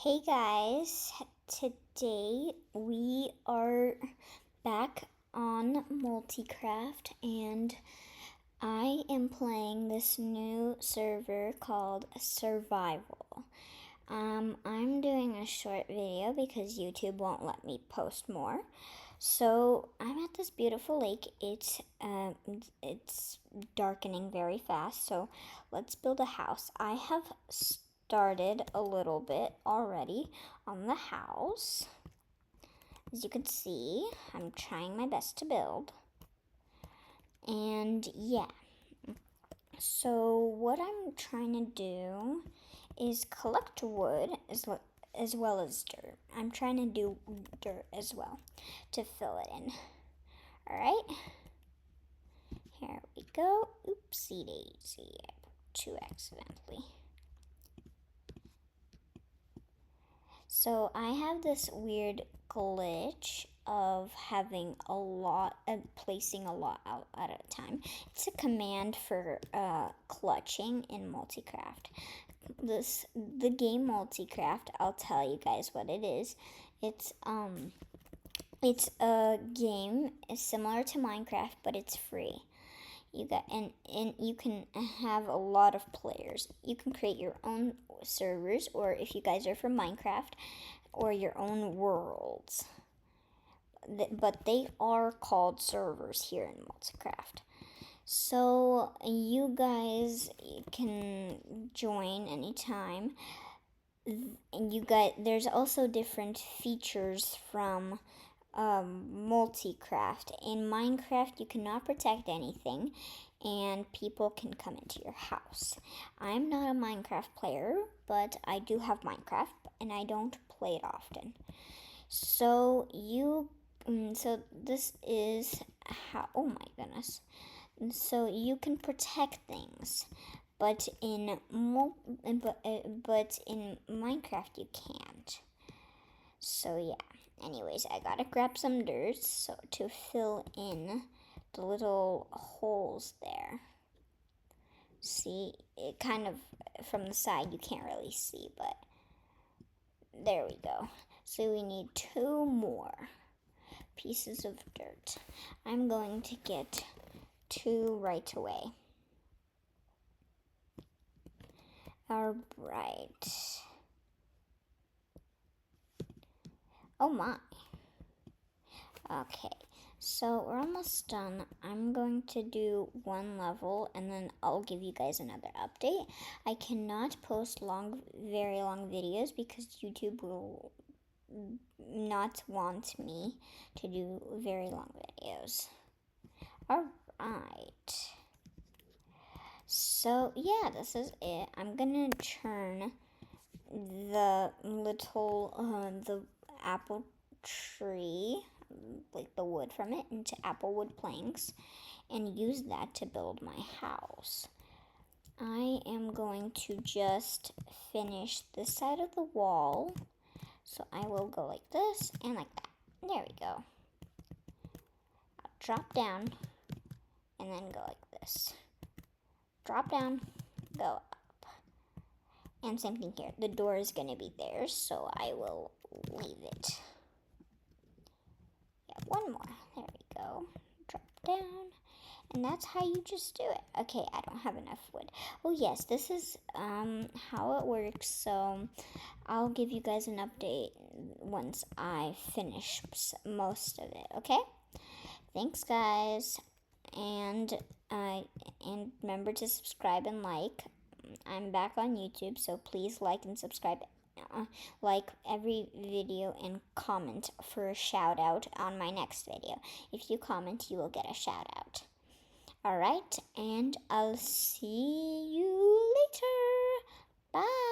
Hey guys, today we are back on Multicraft and I am playing this new server called Survival. I'm doing a short video because YouTube won't let me post more. So I'm at this beautiful lake. It's darkening very fast. So let's build a house. I have started a little bit already on the house. As you can see, I'm trying my best to build. And yeah. So what I'm trying to do is collect wood as well as dirt. I'm trying to do dirt as well to fill it in. All right, here we go. Oopsie daisy, I put two accidentally. So I have this weird glitch of having a lot, placing a lot out at a time. It's a command for clutching in Multicraft. The game Multicraft, I'll tell you guys what it is. It's a game similar to Minecraft, but it's free. And you can have a lot of players. You can create your own servers, or if you guys are from Minecraft, or your own worlds. But they are called servers here in Multicraft. So you guys can join anytime. And there's also different features from Multicraft. In Minecraft, you cannot protect anything, and people can come into your house. I'm not a Minecraft player, but I do have Minecraft, and I don't play it often. So this is how. Oh my goodness! So you can protect things, but in Minecraft you can't. So yeah. Anyways, I gotta grab some dirt to fill in the little holes there. See, it kind of from the side you can't really see, but there we go. So we need 2 more pieces of dirt. I'm going to get 2 right away. All right. Oh my. Okay, so we're almost done. I'm going to do 1 level and then I'll give you guys another update. I cannot post very long videos because YouTube will not want me to do very long videos. All right. So yeah, this is it. I'm gonna turn the the apple tree, like the wood from it, into applewood planks and use that to build my house. I am going to just finish this side of the wall. So I will go like this and like that. There we go. I'll drop down and then go like this. Drop down, go up. And same thing here. The door is going to be there, so I will leave it. Yeah, 1 more. There we go. Drop down. And that's how you just do it. Okay, I don't have enough wood. Oh yes, this is how it works. So I'll give you guys an update once I finish most of it. Okay? Thanks, guys, and remember to subscribe and like. I'm back on YouTube, so please like and subscribe. Like every video and comment for a shout out on my next video. If you comment, you will get a shout out. Alright, and I'll see you later. Bye.